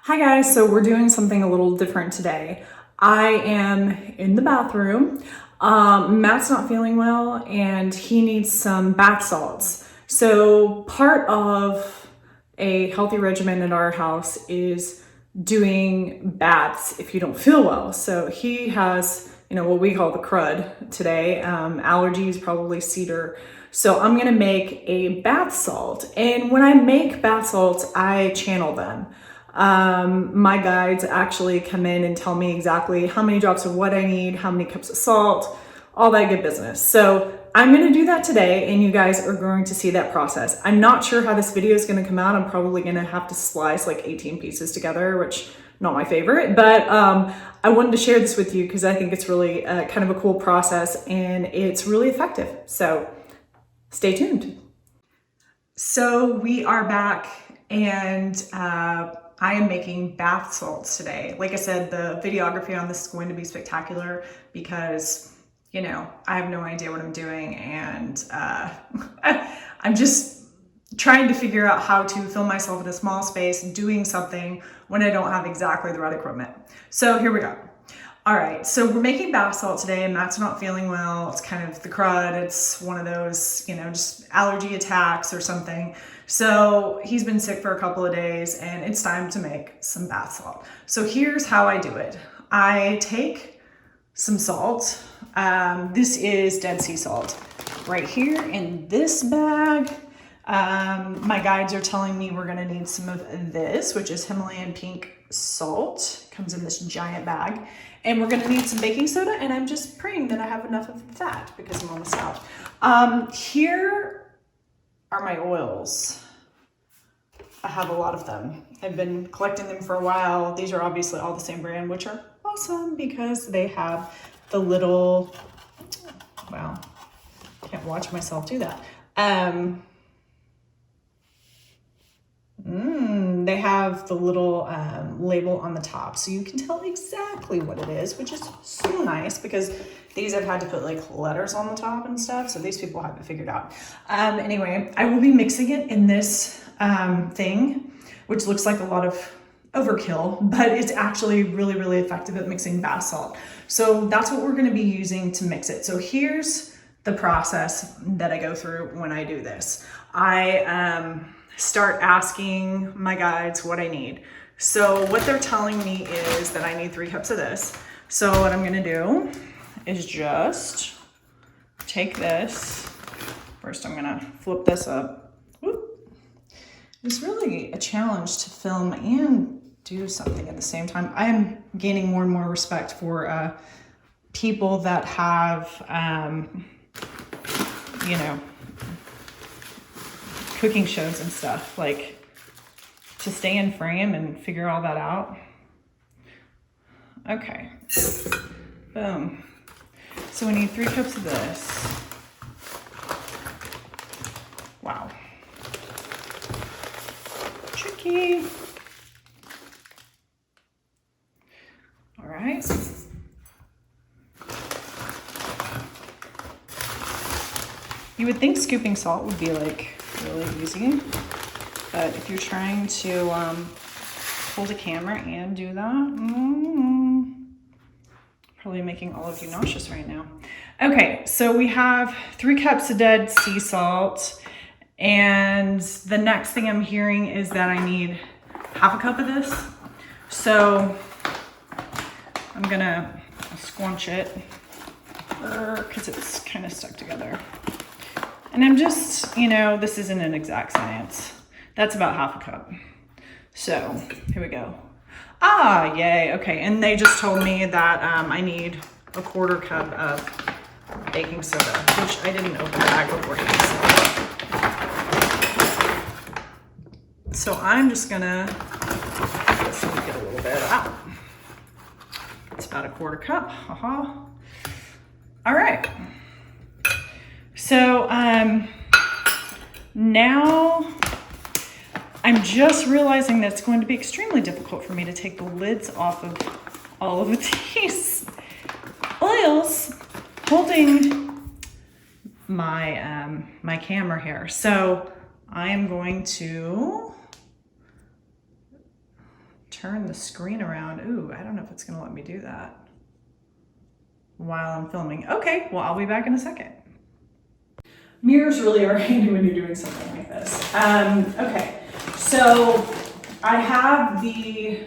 Hi guys, so we're doing something a little different today. I am in the bathroom. Matt's not feeling well and he needs some bath salts. So part of a healthy regimen at our house is doing baths if you don't feel well. So he has, what we call the crud today, allergies, probably cedar. So I'm gonna make a bath salt. And when I make bath salts, I channel them. My guides actually come in and tell me exactly how many drops of what I need, how many cups of salt, all that good business. So I'm going to do that today and you guys are going to see that process. I'm not sure how this video is going to come out. I'm probably going to have to splice like 18 pieces together, which not my favorite, but I wanted to share this with you because I think it's really kind of a cool process and it's really effective. So stay tuned. So we are back and I am making bath salts today. Like I said, the videography on this is going to be spectacular because, I have no idea what I'm doing and I'm just trying to figure out how to film myself in a small space doing something when I don't have exactly the right equipment. So here we go. All right, so we're making bath salt today. Matt's not feeling well. It's kind of the crud. It's one of those, just allergy attacks or something. So he's been sick for a couple of days and it's time to make some bath salt. So here's how I do it. I take some salt. This is Dead Sea salt right here in this bag. My guides are telling me we're gonna need some of this, which is Himalayan pink salt. It comes in this giant bag. And we're gonna need some baking soda, and I'm just praying that I have enough of that because I'm almost out. Here are my oils. I have a lot of them. I've been collecting them for a while. These are obviously all the same brand, which are awesome because they have the little, wow, can't watch myself do that. They have the little label on the top so you can tell exactly what it is, which is so nice because these I've had to put like letters on the top and stuff, so these people have it figured out. Anyway, I will be mixing it in this thing, which looks like a lot of overkill, but it's actually really, really effective at mixing bath salt. So that's what we're going to be using to mix it. So here's the process that I go through when I do this. I start asking my guides what I need. So what they're telling me is that I need 3 cups of this. So what I'm going to do is just take this. First, I'm going to flip this up. Whoop. It's really a challenge to film and do something at the same time. I am gaining more and more respect for people that have, cooking shows and stuff, like to stay in frame and figure all that out. Okay, boom. So we need 3 cups of this. Wow. Tricky. All right. You would think scooping salt would be like really easy, but if you're trying to hold a camera and do that, probably making all of you nauseous right now. Okay, so we have 3 cups of Dead Sea salt, and the next thing I'm hearing is that I need half a cup of this. So I'm gonna squunch it because it's kind of stuck together. And I'm just, this isn't an exact science. That's about half a cup. So here we go. Ah, yay. Okay, and they just told me that I need a 1/4 cup of baking soda, which I didn't open the bag beforehand. So I'm just gonna get a little bit out. It's about a 1/4 cup. Haha. All right. So now I'm just realizing that it's going to be extremely difficult for me to take the lids off of all of these oils holding my my camera here. So I am going to turn the screen around. Ooh, I don't know if it's gonna let me do that while I'm filming. Okay, well, I'll be back in a second. Mirrors really are handy when you're doing something like this. Okay, so I have the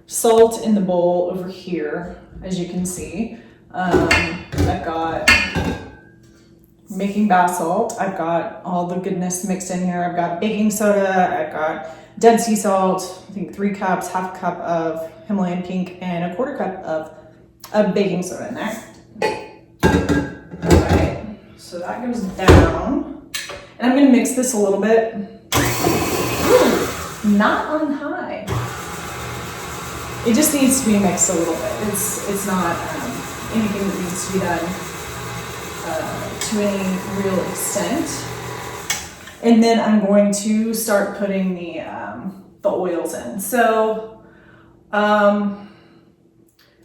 salt in the bowl over here, as you can see. I've got making bath salt. I've got all the goodness mixed in here. I've got baking soda. I've got Dead sea salt. I think 3 cups, half a cup of Himalayan pink, and a quarter cup of baking soda in there. All right, so that goes down, and I'm gonna mix this a little bit. Ooh, not on high. It just needs to be mixed a little bit. It's not anything that needs to be done to any real extent. And then I'm going to start putting the oils in. So I'm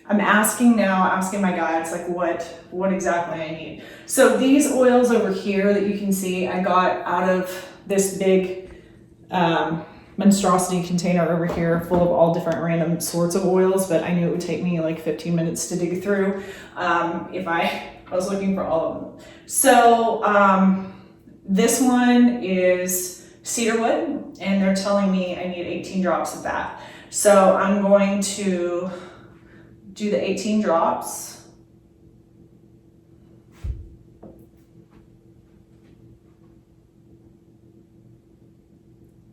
asking my guides like what exactly I need. So these oils over here that you can see, I got out of this big monstrosity container over here full of all different random sorts of oils, but I knew it would take me like 15 minutes to dig through if I was looking for all of them. So this one is cedarwood, and they're telling me I need 18 drops of that. So I'm going to do the 18 drops.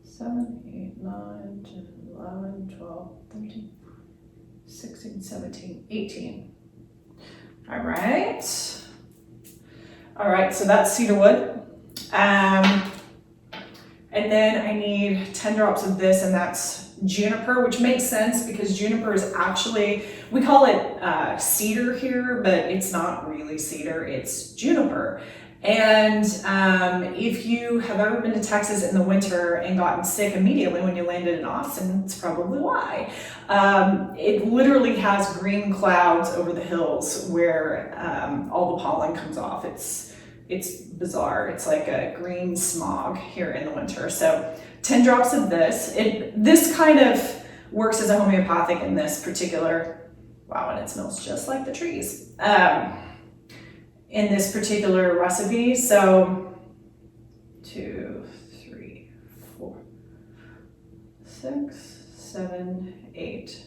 Seven, 8, 9, 10, 11, 12, 13, 16, 17, 18. All right. All right, so that's cedarwood. And then I need 10 drops of this, and that's juniper, which makes sense because juniper is actually, we call it cedar here, but it's not really cedar, it's juniper. And if you have ever been to Texas in the winter and gotten sick immediately when you landed in Austin, it's probably why. It literally has green clouds over the hills where all the pollen comes off. It's bizarre. It's like a green smog here in the winter. So 10 drops of this. This kind of works as a homeopathic in this particular, wow, and it smells just like the trees. In this particular recipe. So 2, 3, 4, 6, 7, 8,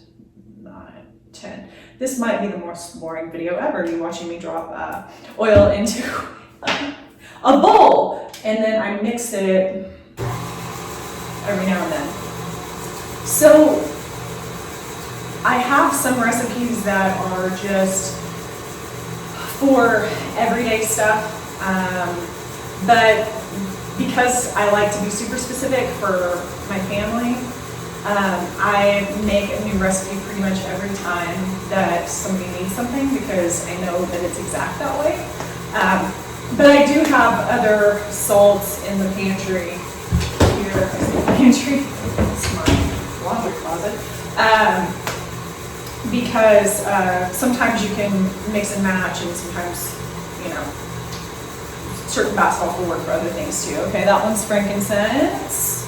9, 10. This might be the most boring video ever, you watching me drop oil into a bowl, and then I mix it every now and then. So I have some recipes that are just for everyday stuff, but because I like to be super specific for my family, I make a new recipe pretty much every time that somebody needs something because I know that it's exact that way. But I do have other salts in the pantry. Here, pantry, it's my laundry closet. Because sometimes you can mix and match, and sometimes, you know, certain bath salt will work for other things too. Okay, that one's frankincense.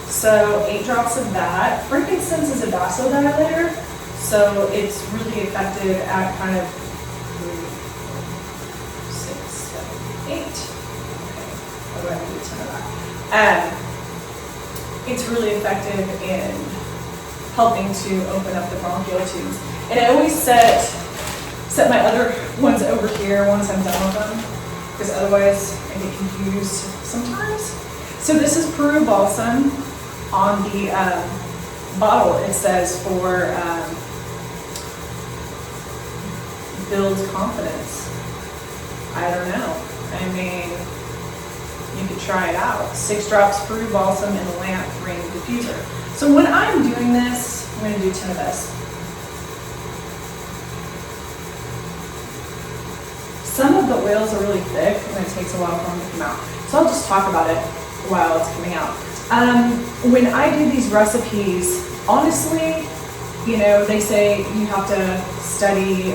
So 8 drops of that. Frankincense is a vasodilator, so it's really effective at kind of 3, 4, 6, 7, 8. Okay, what do I do 10 of that? It's really effective in helping to open up the bronchial tubes. And I always set my other ones over here once I'm done with them, because otherwise I get confused sometimes. So this is Peru balsam. On the bottle it says for build confidence. I don't know. I mean, you could try it out. 6 drops Peru balsam in the lamp ring diffuser. So when I'm doing this, I'm going to do 10 of this. Some of the oils are really thick and it takes a while for them to come out. So I'll just talk about it while it's coming out. When I do these recipes, honestly, you know, they say you have to study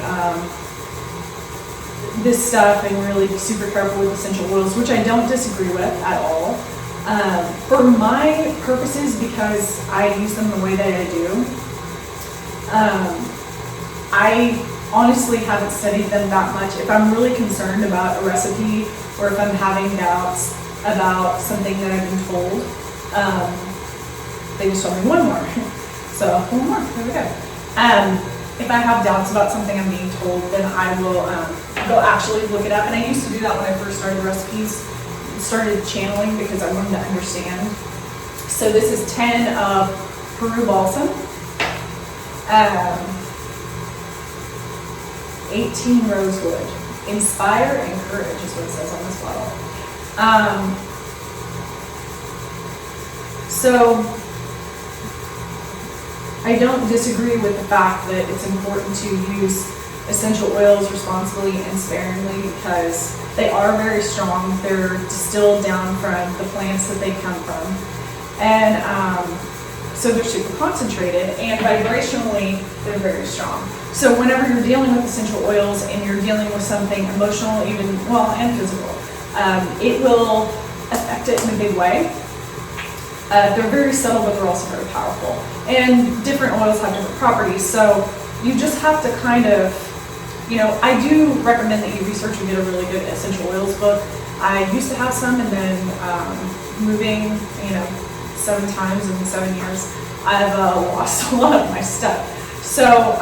this stuff and really be super careful with essential oils, which I don't disagree with at all. For my purposes, because I use them the way that I do, I honestly haven't studied them that much. If I'm really concerned about a recipe, or if I'm having doubts about something that I've been told, they just told me one more. So one more, there we go. If I have doubts about something I'm being told, then I will go actually look it up. And I used to do that when I first started recipes, started channeling because I wanted to understand. So this is 10 of Peru balsam, 18 rosewood. Inspire and courage is what it says on this bottle. So I don't disagree with the fact that it's important to use essential oils responsibly and sparingly because they are very strong. They're distilled down from the plants that they come from. And so they're super concentrated, and vibrationally, they're very strong. So whenever you're dealing with essential oils and you're dealing with something emotional, even, well, and physical, it will affect it in a big way. They're very subtle, but they're also very powerful. And different oils have different properties, so you just have to kind of, I do recommend that you research and get a really good essential oils book. I used to have some, and then moving, 7 times in 7 years, I've lost a lot of my stuff. So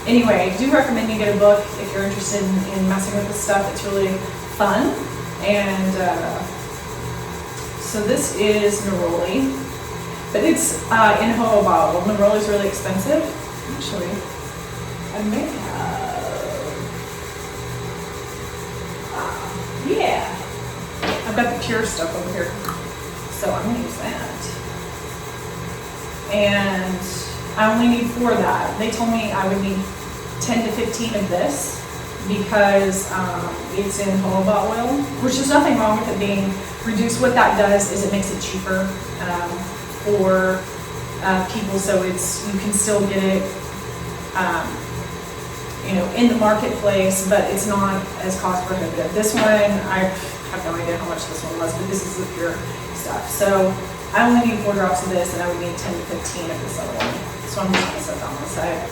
anyway, I do recommend you get a book if you're interested in messing with this stuff. It's really fun. And so this is neroli, but it's in a whole bottle. Neroli is really expensive. Actually, I may have, yeah, I've got the pure stuff over here. So I'm gonna use that. And I only need 4 of that. They told me I would need 10 to 15 of this because it's in jojoba oil, which is nothing wrong with it being reduced. What that does is it makes it cheaper for people, so you can still get it in the marketplace, but it's not as cost prohibitive. This one, I have no idea how much this one was, but this is the pure stuff. So I only need 4 drops of this, and I would need 10 to 15 of this other one. So I'm just going to set that on the side.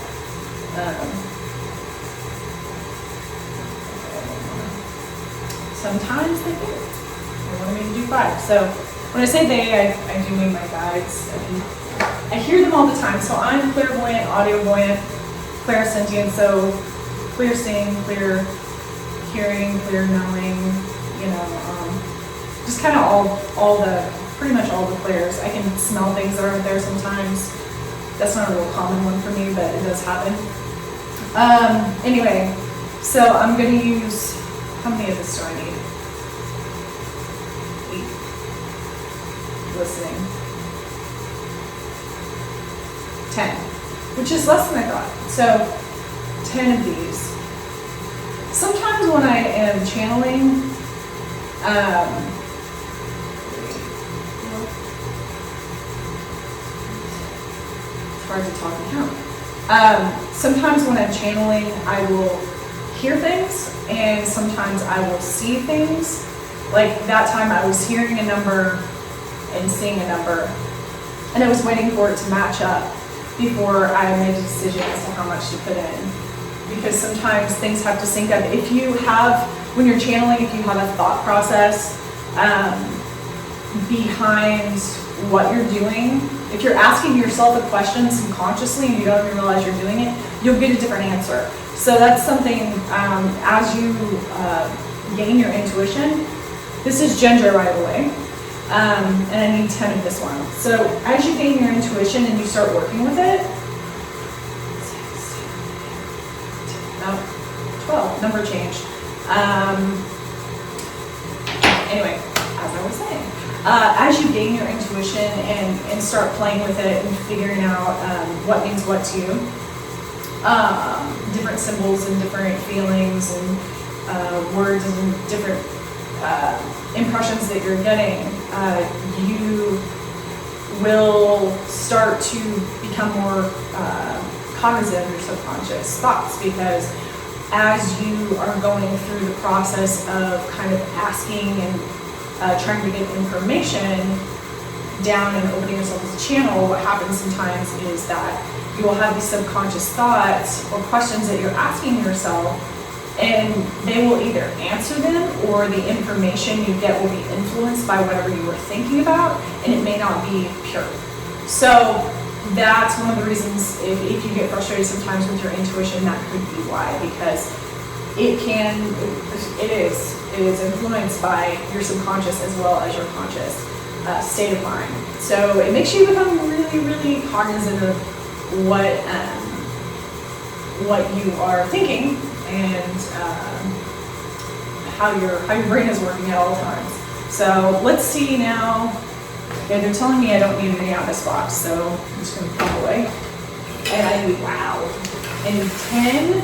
Sometimes they do. They want me to do 5. So when I say they, I do mean my guides. I hear them all the time. So I'm clairvoyant, audiovoyant, clairsentient. So clear seeing, clear hearing, clear knowing. Just kind of pretty much all the clairs. I can smell things that aren't there sometimes. That's not a real common one for me, but it does happen. Anyway, so I'm going to use, how many of this do I need? 8. Listening. 10, which is less than I thought. So 10 of these. Sometimes when I am channeling, hard to talk and count. Sometimes when I'm channeling, I will hear things, and sometimes I will see things. Like that time I was hearing a number and seeing a number, and I was waiting for it to match up before I made a decision as to how much to put in. Because sometimes things have to sync up. When you're channeling, if you have a thought process behind what you're doing, if you're asking yourself a question subconsciously and you don't even realize you're doing it, you'll get a different answer. So that's something, as you gain your intuition, this is ginger, by the way, and I need 10 of this one. So as you gain your intuition and you start working with it, 12, number change. Anyway, as I was saying, as you gain your intuition and start playing with it and figuring out what means what to you, different symbols and different feelings and words and different impressions that you're getting, you will start to become more cognizant of your subconscious thoughts, because as you are going through the process of kind of asking and trying to get information down and opening yourself as a channel, what happens sometimes is that you will have these subconscious thoughts or questions that you're asking yourself, and they will either answer them or the information you get will be influenced by whatever you were thinking about, and it may not be pure. So that's one of the reasons if you get frustrated sometimes with your intuition, that could be why, because it is influenced by your subconscious as well as your conscious state of mind. So it makes you become really, really cognizant of what you are thinking and how your brain is working at all times. So let's see now. Yeah, they're telling me I don't need anything out of this box, so I'm just going to put it away. And I need, wow, I need 10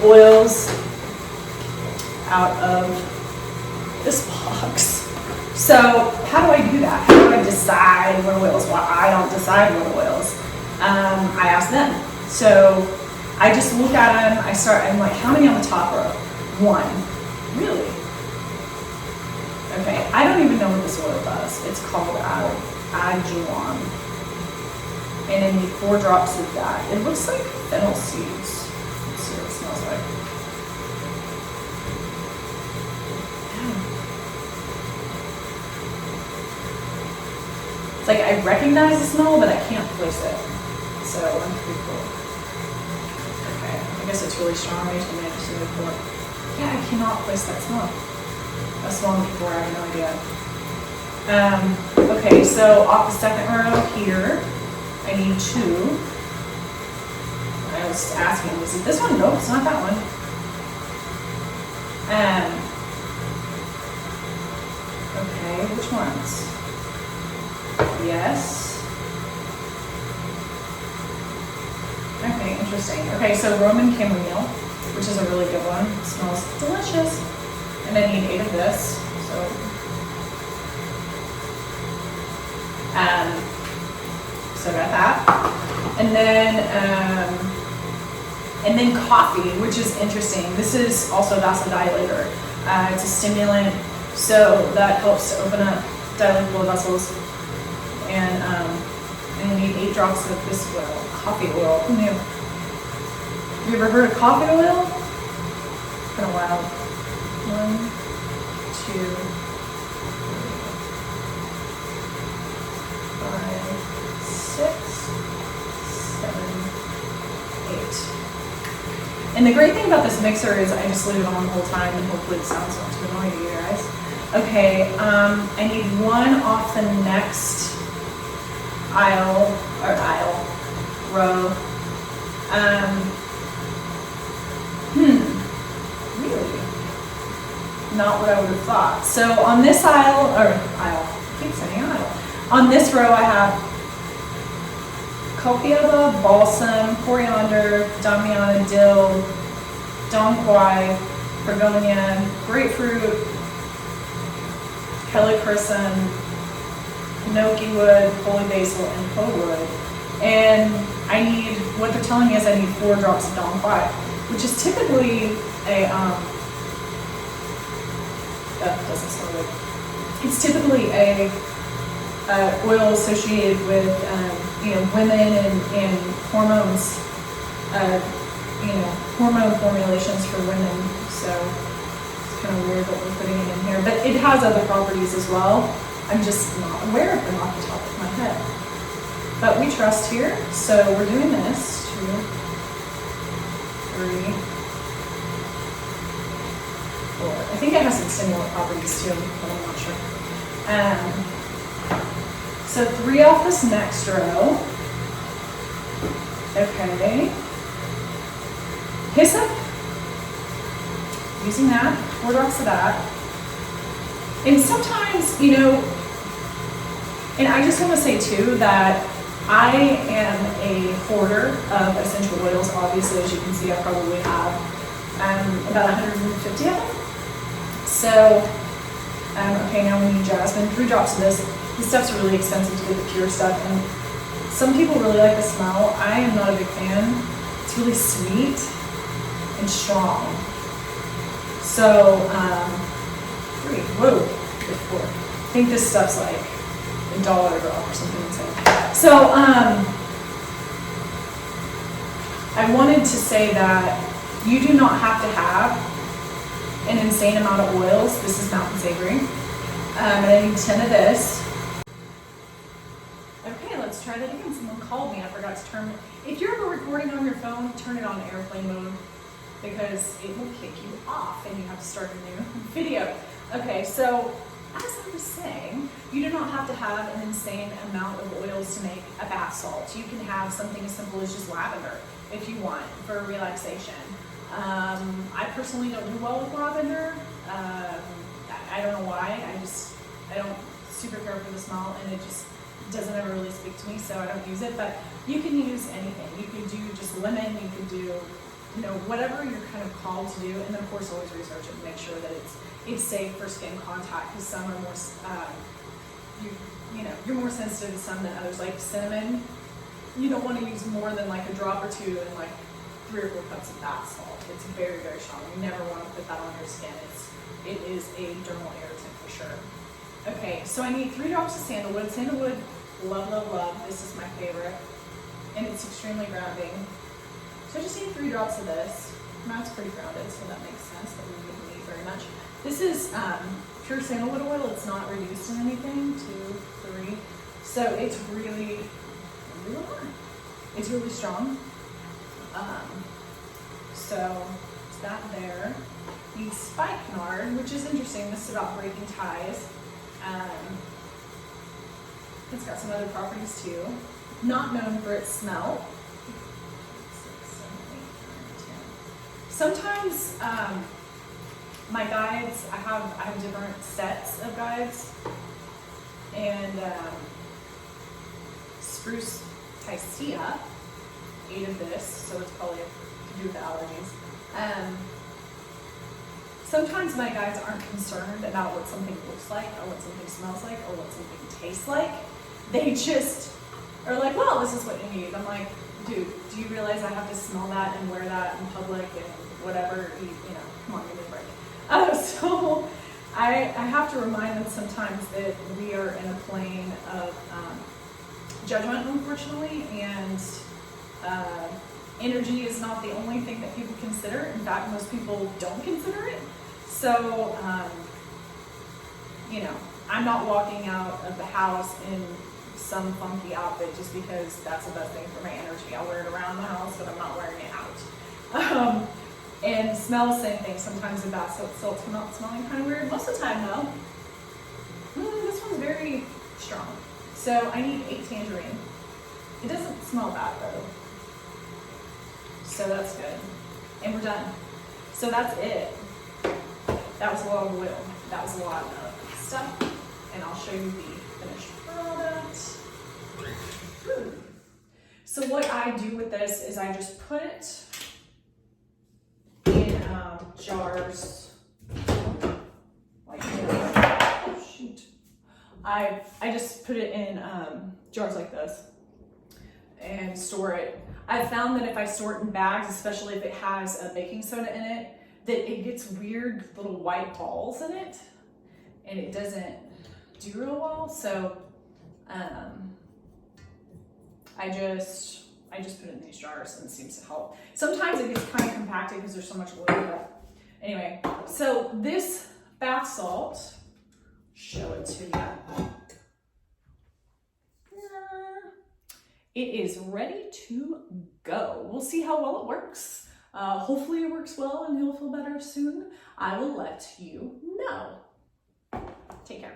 oils out of this box. So how do I do that? How do I decide what oils? Well, I don't decide what oils. I ask them. So I just look at them. I'm like, how many on the top row? 1. Really? Okay, I don't even know what this oil does. It's called Ajuan. And I need 4 drops of that. It looks like fennel seeds. Let's see what it smells like. It's like I recognize the smell, but I can't place it. So I'm pretty cool. Okay, I guess it's really strong. I just managed to really pull it. Yeah, I cannot place that smell. I've smelled it before, I have no idea. Okay, so off the second row here, I need 2. I was asking, is it this one? Nope, it's not that one. Okay, which ones? Yes. Okay, interesting. Okay, so Roman chamomile, which is a really good one. It smells delicious. And I need 8 of this. So I got that. And then coffee, which is interesting. This is also a vasodilator. It's a stimulant, so that helps to open up, dilate blood vessels. And I need 8 drops of this oil, coffee oil. Who knew? Have you ever heard of coffee oil? It's been a while. 1, 2, 3, 4, 5, 6, 7, 8. And the great thing about this mixer is I just leave it on the whole time, and hopefully the sound's not too annoying to you guys. Okay, I need 1 off the next row. Really? Not what I would have thought. So on this aisle, I keep saying aisle. On this row I have copiaba, balsam, coriander, damiana, dill, dong quai, begonia, grapefruit, helichrysum, hinoki wood, holy basil, and ho wood. And I need, what they're telling me is I need 4 drops of dong quai, which is typically a, that doesn't smell good. It's typically a oil associated with, women and hormones, hormone formulations for women. So it's kind of weird that we're putting it in here, but it has other properties as well. I'm just not aware of them off the top of my head. But we trust here, so we're doing this. 2, 3, 4. I think it has some stimulant properties too, but I'm not sure. So 3 off this next row. Okay. Hyssop. Using that, 4 drops of that. And sometimes, and I just want to say too that I am a hoarder of essential oils. Obviously, as you can see, I probably have about 150 of them. So, okay, now we need jasmine. 3 drops of this. This stuff's really expensive to get the pure stuff, and some people really like the smell. I am not a big fan. It's really sweet and strong. So, 3. Whoa, 4. I think this stuff's like $1 or something insane. So, I wanted to say that you do not have to have an insane amount of oils. This is Mountain Savory. And I need 10 of this. Okay, let's try that again. Someone called me. I forgot to turn it. If you're ever recording on your phone, turn it on airplane mode because it will kick you off and you have to start a new video. Okay, so as I was saying, you do not have to have an insane amount of oils to make a bath salt. You can have something as simple as just lavender if you want for relaxation. I personally don't do well with lavender. I don't know why. I don't super care for the smell, and it just doesn't ever really speak to me, so I don't use it. But you can use anything. You can do just lemon. You can do, whatever you're kind of called to do. And then of course always research it and make sure that it's safe for skin contact, because some are more, you're more sensitive to some than others. Like cinnamon, you don't want to use more than like a drop or two in like 3 or 4 cups of bath salt. It's very, very strong. You never want to put that on your skin. It is a dermal irritant for sure. Okay, so I need 3 drops of sandalwood. Sandalwood, love, love, love. This is my favorite. And it's extremely grounding. So I just need 3 drops of this. Matt's pretty grounded, so that makes sense, but we wouldn't need very much. This is pure sandalwood oil. It's not reduced in anything. 2, 3. So it's really, it's really strong. So it's that there. Need spikenard, which is interesting. This is about breaking ties. It's got some other properties too. Not known for its smell. 6, 7, 8, 9, 10. Sometimes my guides, I have different sets of guides, and spruce Tycia, 8 of this, so it's probably to do with the allergies. Sometimes my guides aren't concerned about what something looks like or what something smells like or what something tastes like. They just are like, well, this is what you need. I'm like, dude, do you realize I have to smell that and wear that in public and whatever, come on, give me a break. So I have to remind them sometimes that we are in a plane of judgment, unfortunately, and energy is not the only thing that people consider. In fact, most people don't consider it. So, I'm not walking out of the house in some funky outfit just because that's the best thing for my energy. I'll wear it around the house, but I'm not wearing it out. And smell, same thing. Sometimes the bath salts come out smelling kind of weird. Most of the time, though, this one's very strong. So I need 8 tangerine. It doesn't smell bad, though. So that's good. And we're done. So that's it. That was a lot of oil. That was a lot of stuff. And I'll show you the finished product. So what I do with this is I just put it in jars like this. Oh, shoot. I just put it in jars like this and store it. I've found that if I store it in bags, especially if it has a baking soda in it, that it gets weird little white balls in it and it doesn't do real well. So I just put it in these jars and it seems to help. Sometimes it gets kind of compacted because there's so much oil, but anyway. So this bath salt, show it to you. It is ready to go. We'll see how well it works. Hopefully it works well and you'll feel better soon. I will let you know. Take care.